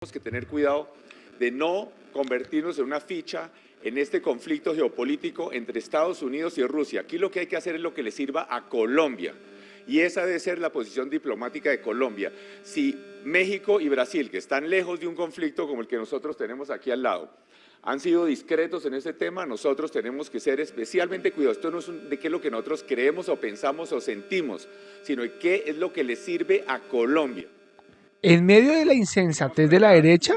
Tenemos que tener cuidado de no convertirnos en una ficha en este conflicto geopolítico entre Estados Unidos y Rusia. Aquí lo que hay que hacer es lo que le sirva a Colombia. Y esa debe ser la posición diplomática de Colombia. Si México y Brasil, que están lejos de un conflicto como el que nosotros tenemos aquí al lado, han sido discretos en ese tema, nosotros tenemos que ser especialmente cuidadosos. Esto no es de qué es lo que nosotros creemos o pensamos o sentimos, sino de qué es lo que le sirve a Colombia. En medio de la insensatez de la derecha,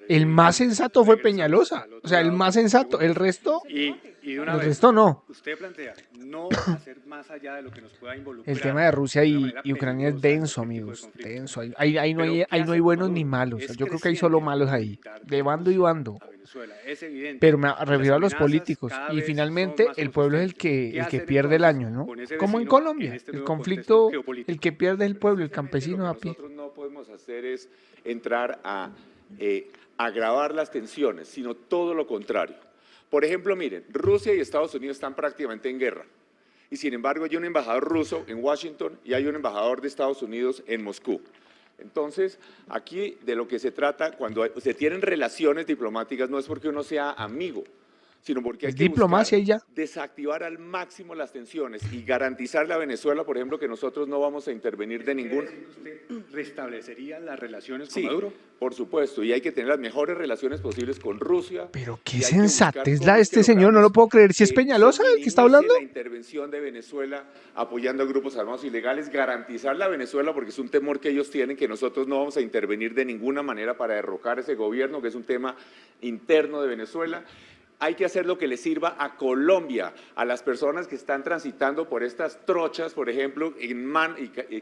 el más sensato fue Peñalosa. O sea, el más sensato. El resto, el resto no. Usted plantea no hacer más allá de lo que nos pueda involucrar. El tema de Rusia y Ucrania es denso, amigos. Denso. Ahí no hay buenos ni malos. Yo creo que hay solo malos ahí. De bando y bando. Pero me refiero a los políticos. Y finalmente el pueblo es el que pierde el año, ¿no? Como en Colombia. El conflicto, el que pierde es el pueblo, el campesino a pie. Nosotros no podemos hacer es entrar a agravar las tensiones, sino todo lo contrario. Por ejemplo, miren, Rusia y Estados Unidos están prácticamente en guerra. Y sin embargo hay un embajador ruso en Washington y hay un embajador de Estados Unidos en Moscú. Entonces, aquí de lo que se trata, cuando se tienen relaciones diplomáticas, no es porque uno sea amigo, sino porque hay que diplomacia y ya. Desactivar al máximo las tensiones y garantizarle a Venezuela, por ejemplo, que nosotros no vamos a intervenir de ningún... ¿Usted restablecería las relaciones con Sí, Maduro? por supuesto, y hay que tener las mejores relaciones posibles con Rusia. Pero qué y hay que sensatez buscar la cómo de es que este señor, no lo puedo creer. Si es se Peñalosa el que está minimice hablando. la intervención de Venezuela apoyando a grupos armados ilegales, garantizarle a Venezuela, porque es un temor que ellos tienen, que nosotros no vamos a intervenir de ninguna manera para derrocar ese gobierno, que es un tema interno de Venezuela. Hay que hacer lo que le sirva a Colombia, a las personas que están transitando por estas trochas, por ejemplo,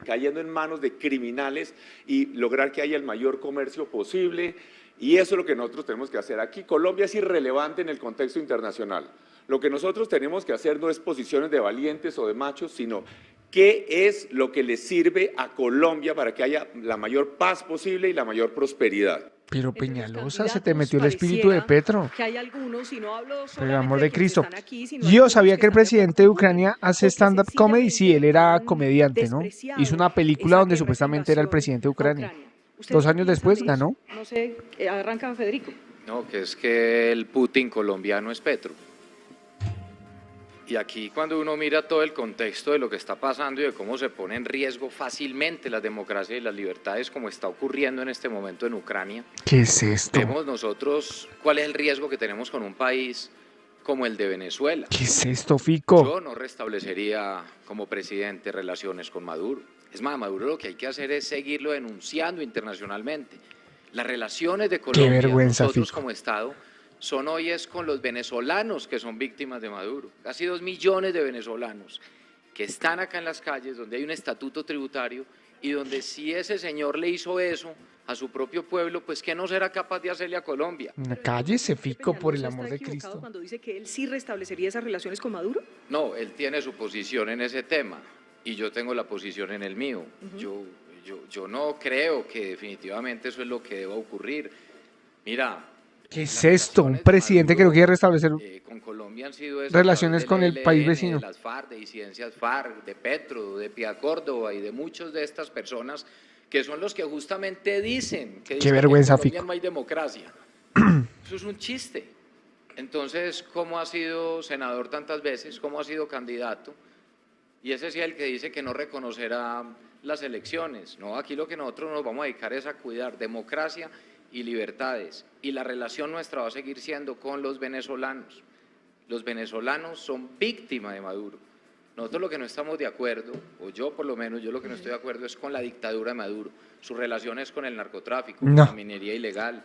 cayendo en manos de criminales y lograr que haya el mayor comercio posible. Y eso es lo que nosotros tenemos que hacer. Aquí Colombia es irrelevante en el contexto internacional. Lo que nosotros tenemos que hacer no es posiciones de valientes o de machos, sino qué es lo que le sirve a Colombia para que haya la mayor paz posible y la mayor prosperidad. Pero Peñalosa, se te metió el espíritu de Petro. Que hay algunos, y no hablo Por el amor solamente de Cristo. quienes están aquí, sino Yo algunos sabía que el están de presidente de acuerdo con Ucrania Maduro, hace o que stand-up comedy. Sí, él era sencillamente comediante, ¿no? despreciado Hizo una película esa donde guerra, supuestamente esa era el invasión presidente de a Ucrania. ¿Ustedes 2 qué años piensan después de eso? ganó. No sé, arranca Federico. No, que es que el Putin colombiano es Petro. Y aquí cuando uno mira todo el contexto de lo que está pasando y de cómo se pone en riesgo fácilmente las democracias y las libertades, como está ocurriendo en este momento en Ucrania, ¿Qué es esto? vemos nosotros cuál es el riesgo que tenemos con un país como el de Venezuela. ¿Qué es esto, Fico? Yo no restablecería como presidente relaciones con Maduro. Es más, Maduro lo que hay que hacer es seguirlo denunciando internacionalmente. Las relaciones de Colombia, vergüenza, nosotros Fico. como Estado, son hoy es con los venezolanos que son víctimas de Maduro. Casi 2 millones de venezolanos que están acá en las calles, donde hay un estatuto tributario y donde si ese señor le hizo eso a su propio pueblo, pues ¿qué no será capaz de hacerle a Colombia? Cállese, Fico, por el ¿Peñalosa amor está de equivocado Cristo. cuando dice que él sí restablecería esas relaciones con Maduro? No, él tiene su posición en ese tema y yo tengo la posición en el mío. Yo no creo que definitivamente eso es lo que deba ocurrir. Mira, ¿Qué es las esto? Un relaciones de presidente que no Maduro, quiere restablecer con Colombia han sido esas relaciones a con través el del país ELN, vecino. de las FARC, de disidencias FARC, de Petro, de Pia Córdoba y de muchos de estas personas que son los que justamente dicen que, Qué vergüenza, en Colombia Fico. no hay democracia. Eso es un chiste. Entonces, ¿cómo ha sido senador tantas veces? ¿Cómo ha sido candidato? Y ese sí es el que dice que no reconocerá las elecciones. No, aquí lo que nosotros nos vamos a dedicar es a cuidar democracia y libertades. Y la relación nuestra va a seguir siendo con los venezolanos. Los venezolanos son víctimas de Maduro. Nosotros lo que no estamos de acuerdo, o yo por lo menos, yo lo que no estoy de acuerdo es con la dictadura de Maduro, sus relaciones con el narcotráfico, con la minería ilegal,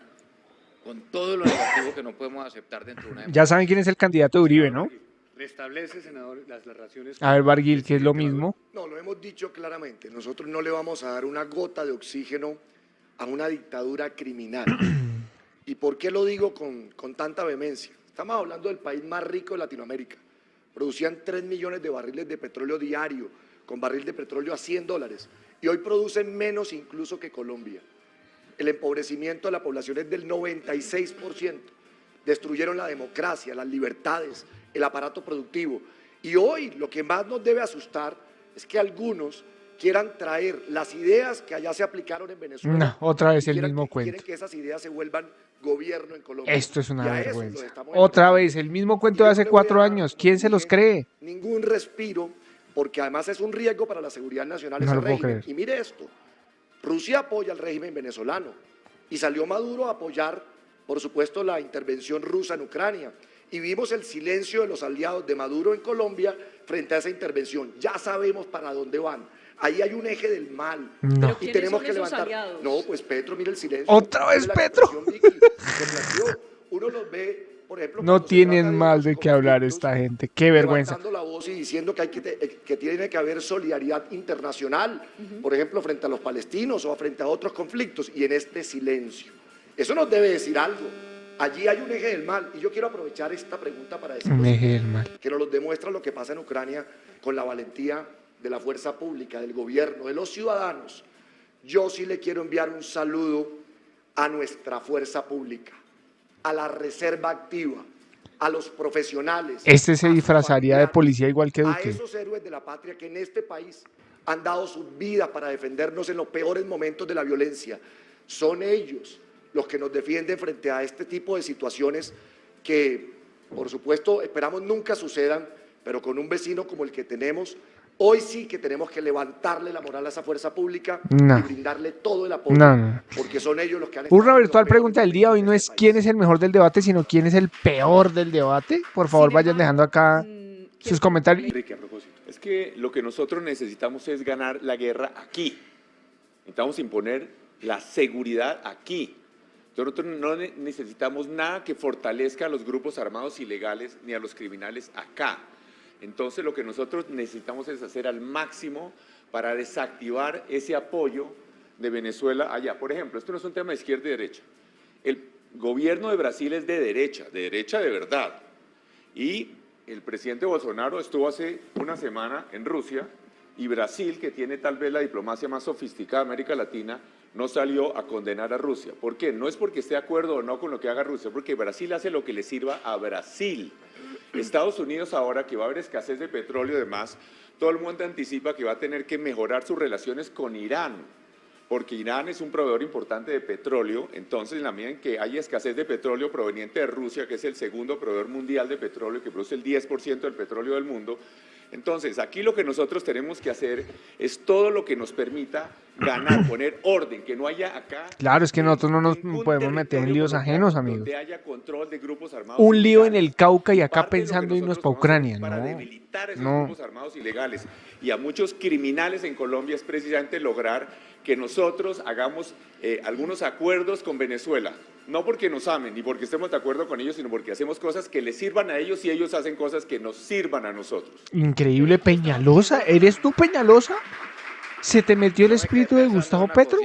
con todo lo negativo que no podemos aceptar dentro de una democracia. Ya saben quién es el candidato de Uribe, ¿no? ¿Restablece, senador, las relaciones A ver, con Barguil, el que es lo presidente mismo. No, lo hemos dicho claramente. Nosotros no le vamos a dar una gota de oxígeno a una dictadura criminal. ¿Y por qué lo digo con tanta vehemencia? Estamos hablando del país más rico de Latinoamérica. Producían 3 millones de barriles de petróleo diario, con barril de petróleo a $100. Y hoy producen menos incluso que Colombia. El empobrecimiento de la población es del 96%. Destruyeron la democracia, las libertades, el aparato productivo. Y hoy lo que más nos debe asustar es que algunos quieran traer las ideas que allá se aplicaron en Venezuela. No, otra vez y el quieran mismo que- Quieren cuento. que esas ideas se vuelvan gobierno en Colombia. Esto es una Y a eso vergüenza. lo estamos Otra enfrentando. vez, el mismo Y cuento yo de no hace le voy a 4 dar, años. como ¿Quién te se los dije, cree? ningún respiro, porque además es un riesgo para la seguridad nacional No ese lo puedo régimen. creer. Y mire esto, Rusia apoya al régimen venezolano y salió Maduro a apoyar, por supuesto, la intervención rusa en Ucrania. Y vimos el silencio de los aliados de Maduro en Colombia frente a esa intervención. Ya sabemos para dónde van. Ahí hay un eje del mal. No. Y ¿Quiénes tenemos son que esos levantar. aliados? No, pues Petro, mire el silencio. ¿Otra vez Mire la Petro? expresión, Vicky, que planteó. Uno los ve, por ejemplo, No cuando se tienen trata de más los de qué hablar conflictos, esta gente. Qué vergüenza. levantando la voz y diciendo que, que tiene que haber solidaridad internacional, por ejemplo, frente a los palestinos o frente a otros conflictos, y en este silencio. Eso nos debe decir algo. Allí hay un eje del mal, y yo quiero aprovechar esta pregunta para decir Un eje del mal. que nos lo demuestra lo que pasa en Ucrania con la valentía de la fuerza pública, del gobierno, de los ciudadanos. Yo sí le quiero enviar un saludo a nuestra fuerza pública, a la reserva activa, a los profesionales. Este se a sus disfrazaría de familiares, policía igual que a Duque. esos héroes de la patria que en este país han dado sus vidas para defendernos en los peores momentos de la violencia. Son ellos los que nos defienden frente a este tipo de situaciones que, por supuesto, esperamos nunca sucedan, pero con un vecino como el que tenemos, hoy sí que tenemos que levantarle la moral a esa fuerza pública No. y brindarle todo el apoyo, No. porque son ellos los que han Urna estado en los virtual peores pregunta del día hoy no momentos es de este quién país. es el mejor del debate, sino quién es el peor del debate. Por favor, Sin vayan embargo, dejando acá sus quiero comentarios. Enrique, a propósito. Es que lo que nosotros necesitamos es ganar la guerra aquí. Necesitamos imponer la seguridad aquí. Nosotros no necesitamos nada que fortalezca a los grupos armados ilegales ni a los criminales acá. Entonces lo que nosotros necesitamos es hacer al máximo para desactivar ese apoyo de Venezuela allá. Por ejemplo, esto no es un tema de izquierda y derecha. El gobierno de Brasil es de derecha de verdad. Y el presidente Bolsonaro estuvo hace una semana en Rusia y Brasil, que tiene tal vez la diplomacia más sofisticada de América Latina, no salió a condenar a Rusia. ¿Por qué? No es porque esté de acuerdo o no con lo que haga Rusia, porque Brasil hace lo que le sirva a Brasil. Estados Unidos ahora, que va a haber escasez de petróleo y demás, todo el mundo anticipa que va a tener que mejorar sus relaciones con Irán, porque Irán es un proveedor importante de petróleo. Entonces, en la medida en que hay escasez de petróleo proveniente de Rusia, que es el segundo proveedor mundial de petróleo, que produce el 10% del petróleo del mundo, entonces aquí lo que nosotros tenemos que hacer es todo lo que nos permita ganar, poner orden, que no haya acá... Claro, es que nosotros no nos ningún podemos meter en territorio líos colombiano ajenos, amigos. donde haya control de grupos armados Un lío en ilegales. el Cauca y acá Parte de lo que pensando irnos nosotros para vamos a hacer Ucrania. para No, debilitar esos no. grupos armados ilegales y a muchos criminales en Colombia es precisamente lograr que nosotros hagamos algunos acuerdos con Venezuela. No porque nos amen ni porque estemos de acuerdo con ellos, sino porque hacemos cosas que les sirvan a ellos y ellos hacen cosas que nos sirvan a nosotros. Increíble, Peñalosa. ¿Eres tú, Peñalosa? ¿Se te metió el espíritu de Gustavo Petro?